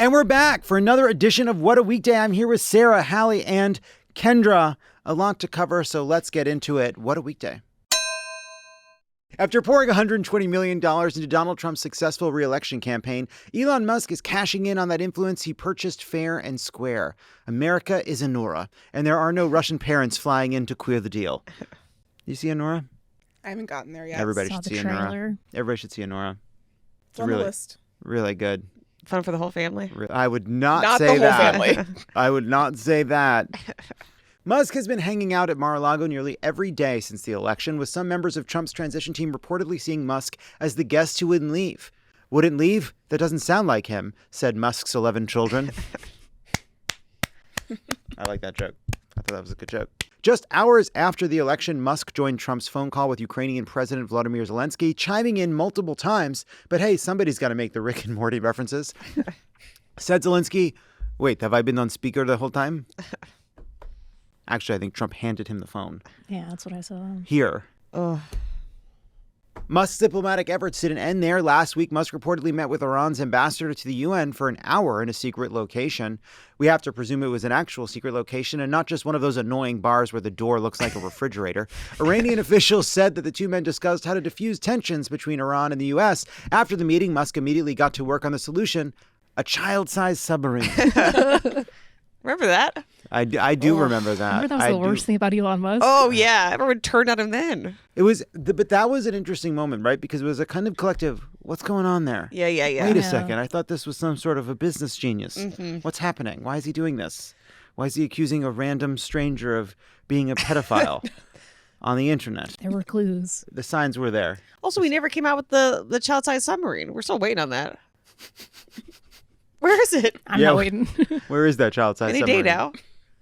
And we're back for another edition of What a Weekday. I'm here with Sarah, Hallie, and Kendra. A lot to cover, so let's get into it. What a weekday. After pouring $120 million into Donald Trump's successful re-election campaign, Elon Musk is cashing in on that influence he purchased fair and square. America is Anora, and there are no Russian parents flying in to queer the deal. You see Anora? I haven't gotten there yet. Everybody should see Anora. Everybody should see Anora. It's on the list. Really good. Fun for the whole family? I would not say that. Not the whole family. I would not say that. Musk has been hanging out at Mar-a-Lago nearly every day since the election, with some members of Trump's transition team reportedly seeing Musk as the guest who wouldn't leave. Wouldn't leave? That doesn't sound like him, said Musk's 11 children. I like that joke. I thought that was a good joke. Just hours after the election, Musk joined Trump's phone call with Ukrainian President Volodymyr Zelensky, chiming in multiple times. But hey, somebody's got to make the Rick and Morty references. Said Zelensky, wait, have I been on speaker the whole time? Actually, I think Trump handed him the phone. Yeah, that's what I saw. Here. Oh. Musk's diplomatic efforts didn't end there. Last week, Musk reportedly met with Iran's ambassador to the UN for an hour in a secret location. We have to presume it was an actual secret location and not just one of those annoying bars where the door looks like a refrigerator. Iranian officials said that the two men discussed how to diffuse tensions between Iran and the U.S. After the meeting, Musk immediately got to work on the solution, a child-sized submarine. Remember that? I do remember that. Remember that was the worst thing about Elon Musk? Oh, yeah. Everyone turned on him then. But that was an interesting moment, right? Because it was a kind of collective, what's going on there? Yeah. Wait a second. I thought this was some sort of a business genius. Mm-hmm. What's happening? Why is he doing this? Why is he accusing a random stranger of being a pedophile on the internet? There were clues. The signs were there. Also, we never came out with the child-sized submarine. We're still waiting on that. Where is it? I'm not waiting. Where is that child-sized submarine? Any day now.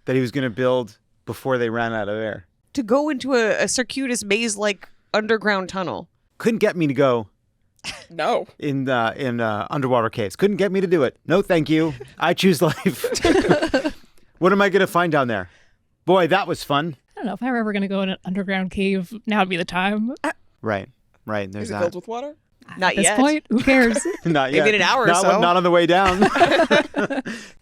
That he was going to build before they ran out of air. To go into a circuitous maze-like underground tunnel. Couldn't get me to go. No. In underwater caves. Couldn't get me to do it. No, thank you. I choose life. What am I going to find down there? Boy, that was fun. I don't know. If I were ever going to go in an underground cave, now would be the time. Right. There's Is it that. filled with water? Not At this yet. point, who cares? Not yet. Maybe in an hour or so. Not on the way down.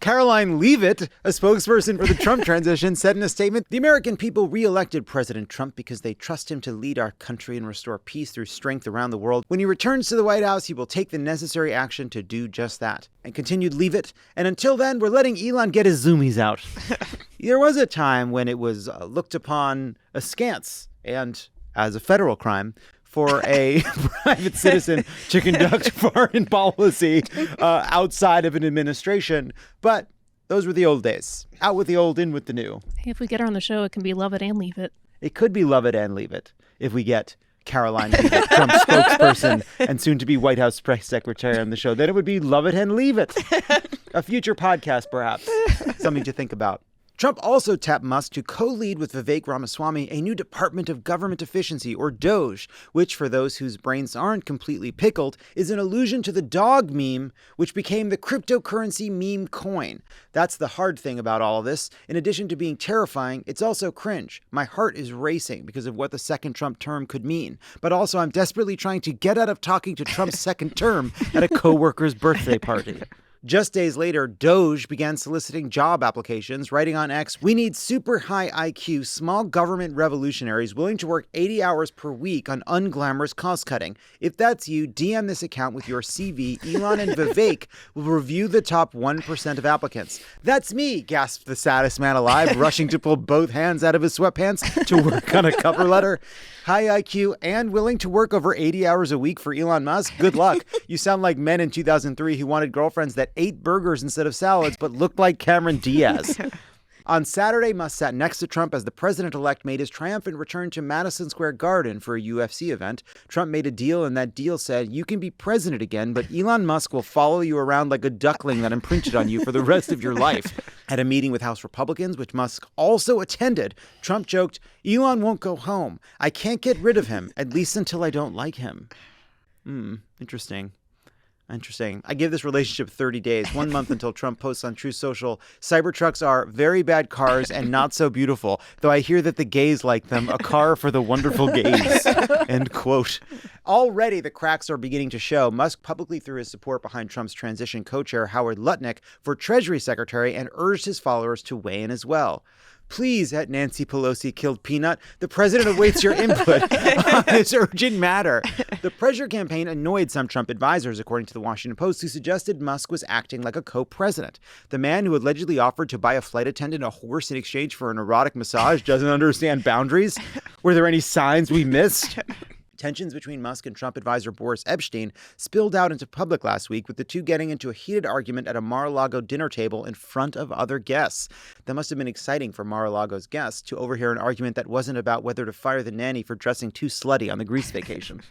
Caroline Leavitt, a spokesperson for the Trump transition, said in a statement, the American people re-elected President Trump because they trust him to lead our country and restore peace through strength around the world. When he returns to the White House, he will take the necessary action to do just that. And continued Leavitt, and until then, we're letting Elon get his zoomies out. There was a time when it was looked upon askance and as a federal crime for a private citizen to conduct foreign policy outside of an administration. But those were the old days. Out with the old, in with the new. Hey, if we get her on the show, it can be love it and leave it. It could be love it and leave it if we get Caroline Leavitt, Trump's spokesperson and soon-to-be White House press secretary on the show. Then it would be love it and leave it. A future podcast, perhaps. Something to think about. Trump also tapped Musk to co-lead with Vivek Ramaswamy a new Department of Government Efficiency, or DOGE, which, for those whose brains aren't completely pickled, is an allusion to the dog meme, which became the cryptocurrency meme coin. That's the hard thing about all of this. In addition to being terrifying, it's also cringe. My heart is racing because of what the second Trump term could mean. But also, I'm desperately trying to get out of talking to Trump's second term at a coworker's birthday party. Just days later, DOGE began soliciting job applications, writing on X, we need super high IQ, small government revolutionaries willing to work 80 hours per week on unglamorous cost cutting. If that's you, DM this account with your CV. Elon and Vivek will review the top 1% of applicants. That's me, gasped the saddest man alive, rushing to pull both hands out of his sweatpants to work on a cover letter. High IQ and willing to work over 80 hours a week for Elon Musk? Good luck. You sound like men in 2003 who wanted girlfriends that ate burgers instead of salads but looked like Cameron Diaz. On Saturday, Musk sat next to Trump as the president-elect made his triumphant return to Madison Square Garden for a UFC event. Trump made a deal, and that deal said, you can be president again, but Elon Musk will follow you around like a duckling that imprinted on you for the rest of your life. At a meeting with House Republicans, which Musk also attended, Trump joked, Elon won't go home. I can't get rid of him, at least until I don't like him. Interesting. Interesting. I give this relationship 30 days, 1 month until Trump posts on Truth Social, Cybertrucks are very bad cars and not so beautiful, though I hear that the gays like them, a car for the wonderful gays. End quote. Already the cracks are beginning to show. Musk publicly threw his support behind Trump's transition co-chair Howard Lutnick for Treasury Secretary and urged his followers to weigh in as well. Please, at Nancy Pelosi killed Peanut, the president awaits your input on this urgent matter. The pressure campaign annoyed some Trump advisors, according to the Washington Post, who suggested Musk was acting like a co-president. The man who allegedly offered to buy a flight attendant a horse in exchange for an erotic massage doesn't understand boundaries. Were there any signs we missed? Tensions between Musk and Trump advisor Boris Epshteyn spilled out into public last week, with the two getting into a heated argument at a Mar-a-Lago dinner table in front of other guests. That must have been exciting for Mar-a-Lago's guests to overhear an argument that wasn't about whether to fire the nanny for dressing too slutty on the Greece vacation.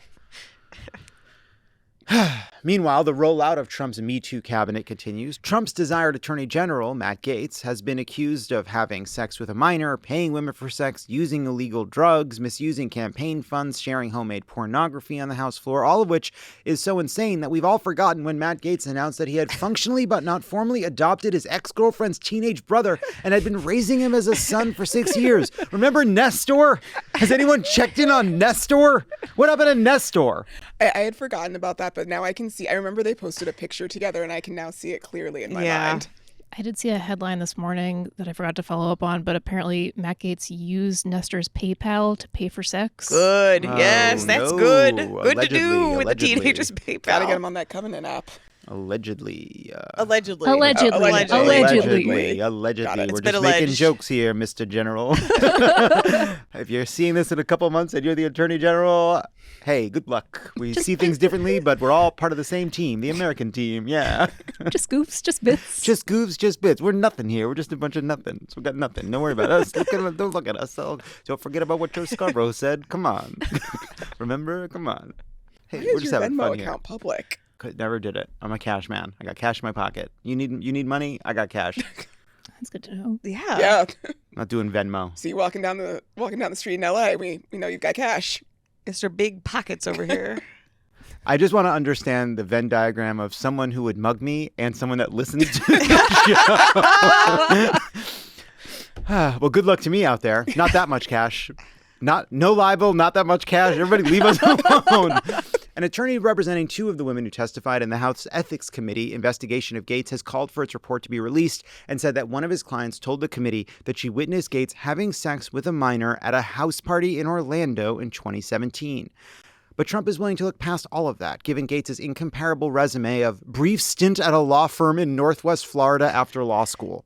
Meanwhile, the rollout of Trump's Me Too cabinet continues. Trump's desired attorney general, Matt Gaetz, has been accused of having sex with a minor, paying women for sex, using illegal drugs, misusing campaign funds, sharing homemade pornography on the House floor, all of which is so insane that we've all forgotten when Matt Gaetz announced that he had functionally but not formally adopted his ex-girlfriend's teenage brother and had been raising him as a son for 6 years. Remember Nestor? Has anyone checked in on Nestor? What happened to Nestor? I had forgotten about that, but now I can see. I remember they posted a picture together, and I can now see it clearly in my mind. I did see a headline this morning that I forgot to follow up on, but apparently Matt Gaetz used Nestor's PayPal to pay for sex. Good. Yes, that's good. Good Allegedly, to do with the allegedly. teenager's PayPal. Gotta get him on that Covenant app. Allegedly. Allegedly. Allegedly. Allegedly. Allegedly. Got it. We're It's been just making alleged. jokes here, Mr. General. If you're seeing this in a couple months and you're the Attorney General, hey, good luck. We see things differently, but we're all part of the same team, the American team. Yeah. Just goofs, just bits. Just goofs, just bits. We're nothing here. We're just a bunch of nothings. We got nothing. Don't worry about us. Don't look at us. Don't forget about what Joe Scarborough said. Come on. Remember? Come on. Hey, Why we're is just your having Venmo fun here. account public? Never did it. I'm a cash man. I got cash in my pocket. You need money? I got cash. That's good to know. Yeah. Yeah. I'm not doing Venmo. See you walking down the street in LA. We know you've got cash. Mr. Big Pockets over here. I just want to understand the Venn diagram of someone who would mug me and someone that listens to the show. Well, good luck to me out there. Not that much cash. No libel, not that much cash. Everybody leave us alone. An attorney representing two of the women who testified in the House Ethics Committee investigation of Gaetz has called for its report to be released and said that one of his clients told the committee that she witnessed Gaetz having sex with a minor at a house party in Orlando in 2017. But Trump is willing to look past all of that, given Gaetz's incomparable resume of brief stint at a law firm in Northwest Florida after law school.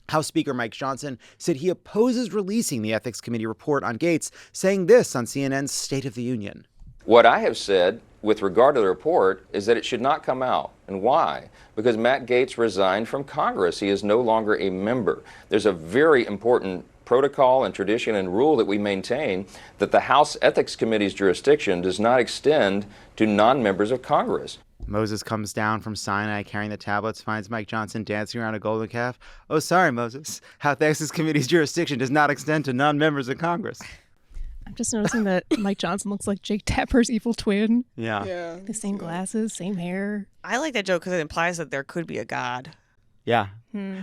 House Speaker Mike Johnson said he opposes releasing the Ethics Committee report on Gaetz, saying this on CNN's State of the Union. What I have said with regard to the report is that it should not come out. And why? Because Matt Gaetz resigned from Congress. He is no longer a member. There's a very important protocol and tradition and rule that we maintain that the House Ethics Committee's jurisdiction does not extend to non-members of Congress. Moses comes down from Sinai carrying the tablets, finds Mike Johnson dancing around a golden calf. Oh, sorry, Moses. House Ethics Committee's jurisdiction does not extend to non-members of Congress. I'm just noticing that Mike Johnson looks like Jake Tapper's evil twin. Yeah. Yeah. The same glasses, same hair. I like that joke because it implies that there could be a God. Yeah.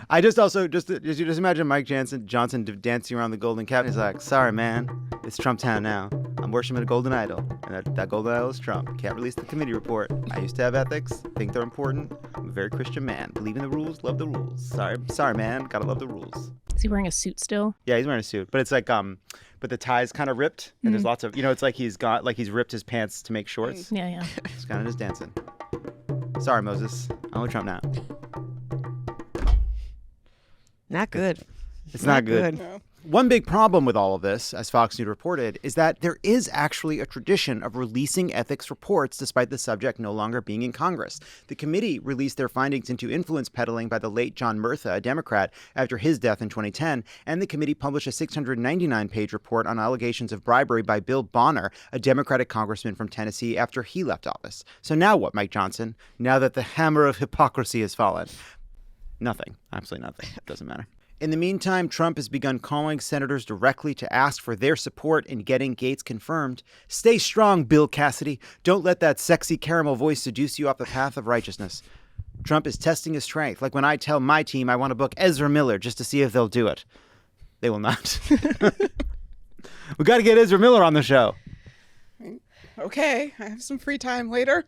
I just imagine Mike Johnson dancing around the golden calf. He's like, sorry, man, it's Trump town now. I'm worshiping a golden idol, and that golden idol is Trump. Can't release the committee report. I used to have ethics, think they're important. I'm a very Christian man. Believe in the rules, love the rules. Sorry, man, gotta love the rules. Is he wearing a suit still? Yeah, he's wearing a suit, but it's like but the tie's kind of ripped, and there's lots of, it's like he's ripped his pants to make shorts. Yeah. He's kind of just dancing. Sorry, Moses. I'm with Trump now. Not good. It's not good. No. One big problem with all of this, as Fox News reported, is that there is actually a tradition of releasing ethics reports despite the subject no longer being in Congress. The committee released their findings into influence peddling by the late John Murtha, a Democrat, after his death in 2010, and the committee published a 699-page report on allegations of bribery by Bill Bonner, a Democratic congressman from Tennessee, after he left office. So now what, Mike Johnson? Now that the hammer of hypocrisy has fallen? Nothing. Absolutely nothing. Doesn't matter. In the meantime, Trump has begun calling senators directly to ask for their support in getting Gaetz confirmed. Stay strong, Bill Cassidy. Don't let that sexy caramel voice seduce you off the path of righteousness. Trump is testing his strength, like when I tell my team I want to book Ezra Miller just to see if they'll do it. They will not. We got to get Ezra Miller on the show. Okay, I have some free time later.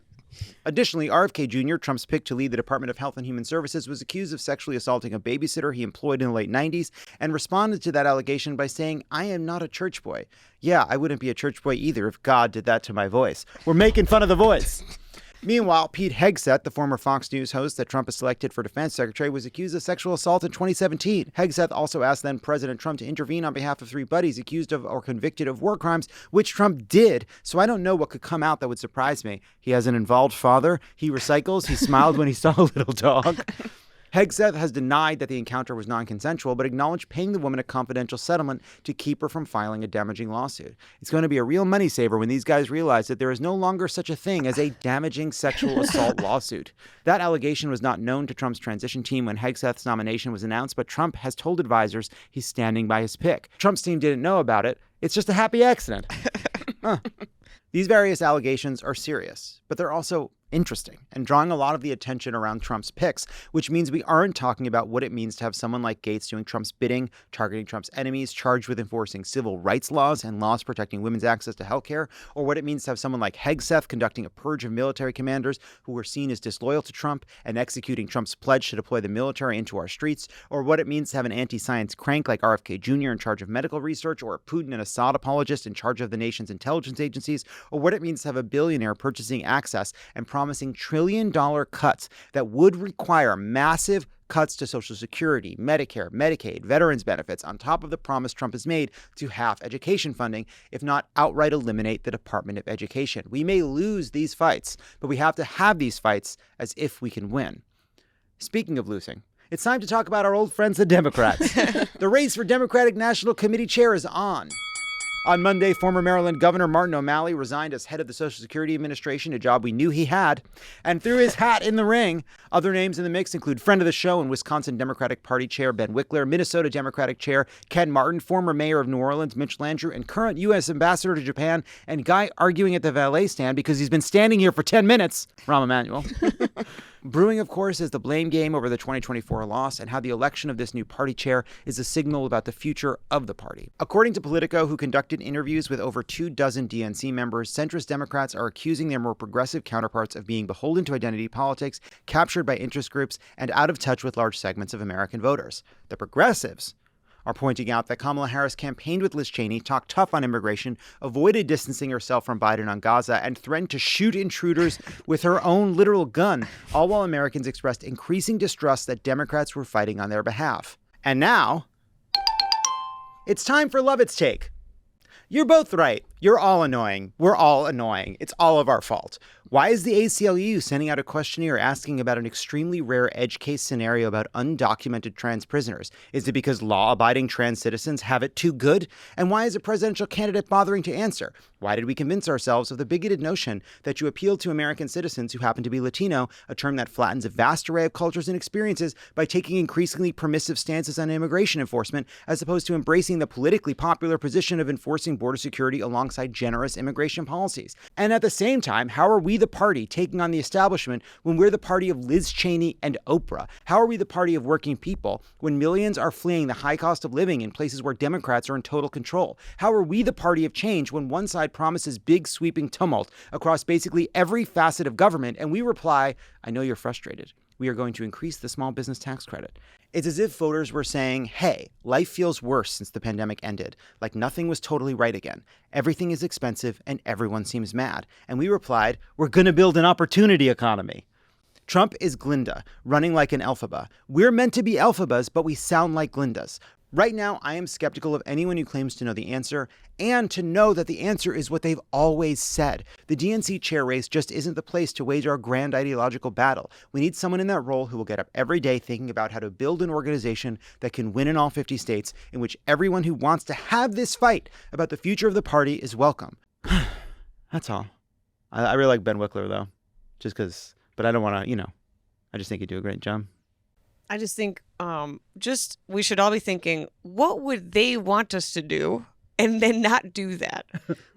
Additionally, RFK Jr., Trump's pick to lead the Department of Health and Human Services, was accused of sexually assaulting a babysitter he employed in the late 90s and responded to that allegation by saying, "I am not a church boy." Yeah, I wouldn't be a church boy either if God did that to my voice. We're making fun of the voice. Meanwhile, Pete Hegseth, the former Fox News host that Trump has selected for defense secretary, was accused of sexual assault in 2017. Hegseth also asked then-President Trump to intervene on behalf of 3 buddies accused of or convicted of war crimes, which Trump did. So I don't know what could come out that would surprise me. He has an involved father. He recycles. He smiled when he saw a little dog. Hegseth has denied that the encounter was non-consensual, but acknowledged paying the woman a confidential settlement to keep her from filing a damaging lawsuit. It's going to be a real money saver when these guys realize that there is no longer such a thing as a damaging sexual assault lawsuit. That allegation was not known to Trump's transition team when Hegseth's nomination was announced, but Trump has told advisors he's standing by his pick. Trump's team didn't know about it. It's just a happy accident. These various allegations are serious, but they're also interesting and drawing a lot of the attention around Trump's picks, which means we aren't talking about what it means to have someone like Gaetz doing Trump's bidding, targeting Trump's enemies, charged with enforcing civil rights laws and laws protecting women's access to healthcare, or what it means to have someone like Hegseth conducting a purge of military commanders who were seen as disloyal to Trump and executing Trump's pledge to deploy the military into our streets, or what it means to have an anti-science crank like RFK Jr. in charge of medical research, or a Putin and Assad apologist in charge of the nation's intelligence agencies, or what it means to have a billionaire purchasing access and promising trillion-dollar cuts that would require massive cuts to Social Security, Medicare, Medicaid, veterans benefits, on top of the promise Trump has made to half education funding, if not outright eliminate the Department of Education. We may lose these fights, but we have to have these fights as if we can win. Speaking of losing, it's time to talk about our old friends, the Democrats. The race for Democratic National Committee chair is on. On Monday, former Maryland Governor Martin O'Malley resigned as head of the Social Security Administration, a job we knew he had, and threw his hat in the ring. Other names in the mix include friend of the show and Wisconsin Democratic Party Chair Ben Wickler, Minnesota Democratic Chair Ken Martin, former mayor of New Orleans Mitch Landrieu, and current U.S. ambassador to Japan and guy arguing at the valet stand because he's been standing here for 10 minutes, Rahm Emanuel. Brewing, of course, is the blame game over the 2024 loss and how the election of this new party chair is a signal about the future of the party. According to Politico, who conducted interviews with over 24 DNC members, centrist Democrats are accusing their more progressive counterparts of being beholden to identity politics, captured by interest groups, and out of touch with large segments of American voters. The progressives are pointing out that Kamala Harris campaigned with Liz Cheney, talked tough on immigration, avoided distancing herself from Biden on Gaza, and threatened to shoot intruders with her own literal gun, all while Americans expressed increasing distrust that Democrats were fighting on their behalf. And now, it's time for Lovett's take. You're both right. You're all annoying. We're all annoying. It's all of our fault. Why is the ACLU sending out a questionnaire asking about an extremely rare edge case scenario about undocumented trans prisoners? Is it because law-abiding trans citizens have it too good? And why is a presidential candidate bothering to answer? Why did we convince ourselves of the bigoted notion that you appeal to American citizens who happen to be Latino, a term that flattens a vast array of cultures and experiences, by taking increasingly permissive stances on immigration enforcement, as opposed to embracing the politically popular position of enforcing border security alongside generous immigration policies? And at the same time, how are we the party taking on the establishment when we're the party of Liz Cheney and Oprah? How are we the party of working people when millions are fleeing the high cost of living in places where Democrats are in total control? How are we the party of change when one side promises big sweeping tumult across basically every facet of government and we reply, I know you're frustrated. We are going to increase the small business tax credit. It's as if voters were saying, hey, life feels worse since the pandemic ended, like nothing was totally right again. Everything is expensive and everyone seems mad. And we replied, we're going to build an opportunity economy. Trump is Glinda, running like an Elphaba. We're meant to be Elphabas, but we sound like Glindas. Right now, I am skeptical of anyone who claims to know the answer, and to know that the answer is what they've always said. The DNC chair race just isn't the place to wage our grand ideological battle. We need someone in that role who will get up every day thinking about how to build an organization that can win in all 50 states, in which everyone who wants to have this fight about the future of the party is welcome. That's all. I really like Ben Wickler, though, just because, but I don't want to, I just think he'd do a great job. I just think we should all be thinking, what would they want us to do? And then not do that.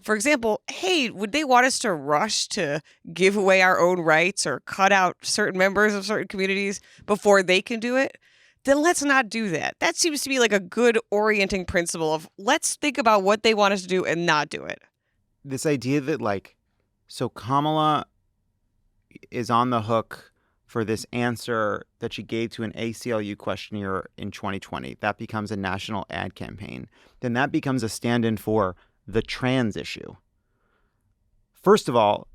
For example, hey, would they want us to rush to give away our own rights or cut out certain members of certain communities before they can do it? Then let's not do that. That seems to be like a good orienting principle of let's think about what they want us to do and not do it. This idea that so Kamala is on the hook for this answer that she gave to an ACLU questionnaire in 2020. That becomes a national ad campaign. Then that becomes a stand-in for the trans issue. First of all,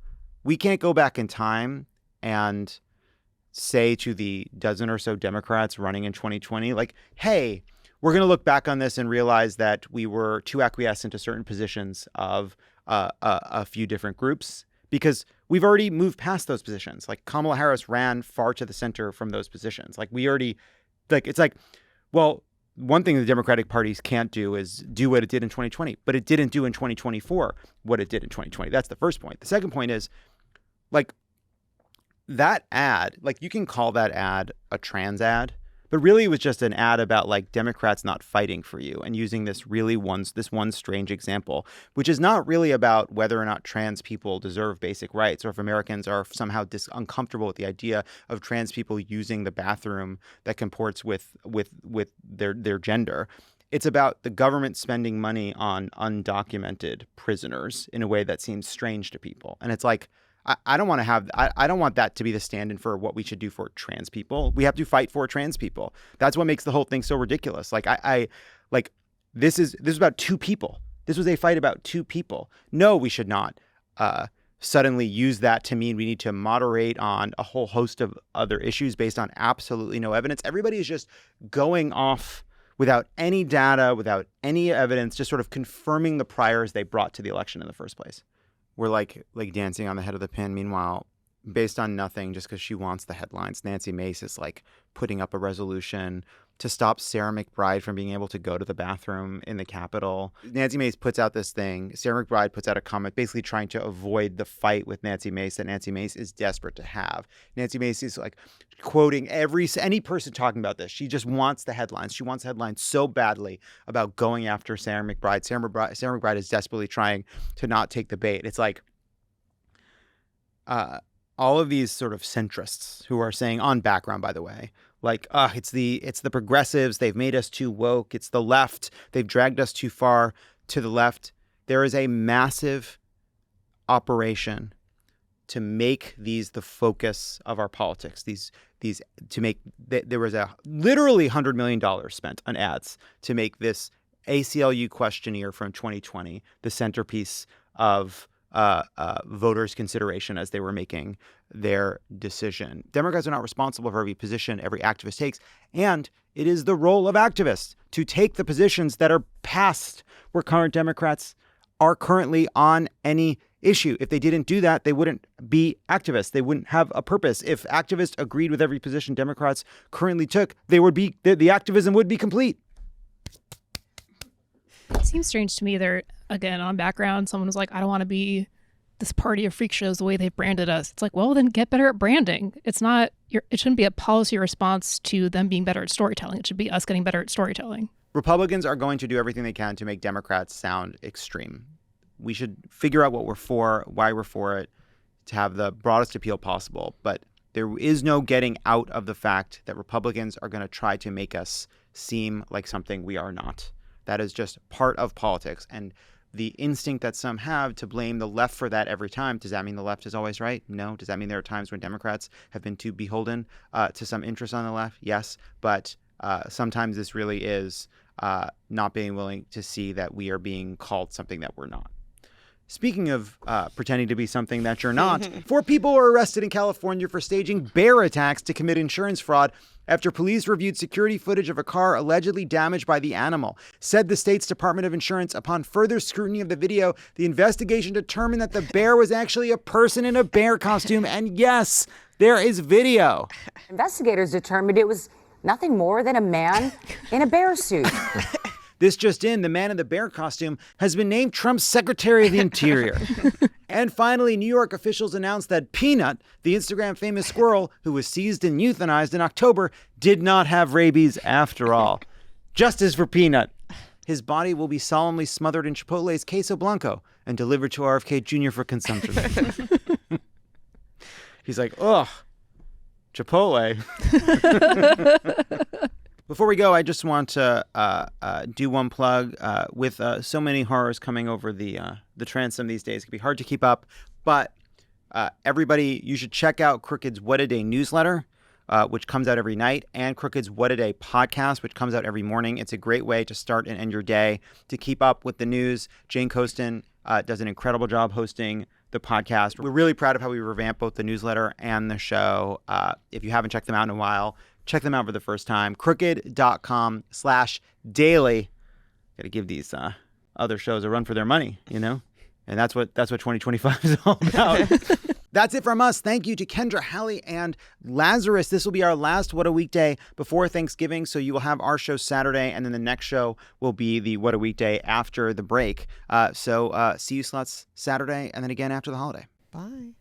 we can't go back in time and say to the dozen or so Democrats running in 2020, hey, we're going to look back on this and realize that we were too acquiescent to certain positions of a few different groups, because we've already moved past those positions. Kamala Harris ran far to the center from those positions. One thing the Democratic parties can't do is do what it did in 2020, but it didn't do in 2024 what it did in 2020. That's the first point. The second point is, that ad, you can call that ad a trans ad, but really it was just an ad about Democrats not fighting for you and using this one strange example, which is not really about whether or not trans people deserve basic rights or if Americans are somehow uncomfortable with the idea of trans people using the bathroom that comports with their gender. It's about the government spending money on undocumented prisoners in a way that seems strange to people. And it's I don't want that to be the stand-in for what we should do for trans people. We have to fight for trans people. That's what makes the whole thing so ridiculous. This is about two people. This was a fight about two people. No, we should not suddenly use that to mean we need to moderate on a whole host of other issues based on absolutely no evidence. Everybody is just going off without any data, without any evidence, just sort of confirming the priors they brought to the election in the first place. We're like dancing on the head of the pin. Meanwhile, based on nothing, just because she wants the headlines, Nancy Mace is putting up a resolution to stop Sarah McBride from being able to go to the bathroom in the Capitol. Nancy Mace puts out this thing. Sarah McBride puts out a comment basically trying to avoid the fight with Nancy Mace that Nancy Mace is desperate to have. Nancy Mace is quoting any person talking about this. She just wants the headlines. She wants headlines so badly about going after Sarah McBride. Sarah McBride is desperately trying to not take the bait. It's all of these sort of centrists who are saying, on background, by the way, it's the progressives. They've made us too woke. It's the left. They've dragged us too far to the left. There is a massive operation to make these the focus of our politics. There was a literally $100 million spent on ads to make this ACLU questionnaire from 2020 the centerpiece of voters' consideration as they were making their decision. Democrats are not responsible for every position every activist takes, and it is the role of activists to take the positions that are past where current Democrats are currently on any issue. If they didn't do that, they wouldn't be activists. They wouldn't have a purpose. If activists agreed with every position Democrats currently took, the activism would be complete. It seems strange to me there, again, on background, someone was like, I don't want to be this party of freak shows the way they've branded us. It's well, then get better at branding. It shouldn't be a policy response to them being better at storytelling. It should be us getting better at storytelling. Republicans are going to do everything they can to make Democrats sound extreme. We should figure out what we're for, why we're for it, to have the broadest appeal possible. But there is no getting out of the fact that Republicans are going to try to make us seem like something we are not. That is just part of politics. And the instinct that some have to blame the left for that every time, does that mean the left is always right? No. Does that mean there are times when Democrats have been too beholden to some interest on the left? Yes. But sometimes this really is not being willing to see that we are being called something that we're not. Speaking of pretending to be something that you're not, 4 people were arrested in California for staging bear attacks to commit insurance fraud after police reviewed security footage of a car allegedly damaged by the animal. Said the state's Department of Insurance, upon further scrutiny of the video, the investigation determined that the bear was actually a person in a bear costume. And yes, there is video. Investigators determined it was nothing more than a man in a bear suit. This just in, the man in the bear costume has been named Trump's Secretary of the Interior. And finally, New York officials announced that Peanut, the Instagram famous squirrel who was seized and euthanized in October, did not have rabies after all. Justice for Peanut. His body will be solemnly smothered in Chipotle's queso blanco and delivered to RFK Jr. for consumption. He's like, ugh, Chipotle. Before we go, I just want to do one plug. With so many horrors coming over the transom these days, it can be hard to keep up. But everybody, you should check out Crooked's What a Day newsletter, which comes out every night, and Crooked's What a Day podcast, which comes out every morning. It's a great way to start and end your day, to keep up with the news. Jane Coaston does an incredible job hosting the podcast. We're really proud of how we revamp both the newsletter and the show. If you haven't checked them out in a while, check them out for the first time. Crooked.com/daily. Got to give these other shows a run for their money, you know? And that's what 2025 is all about. That's it from us. Thank you to Kendra, Hallie, and Lazarus. This will be our last What a Weekday before Thanksgiving. So you will have our show Saturday, and then the next show will be the What a Weekday after the break. So see you sluts Saturday, and then again after the holiday. Bye.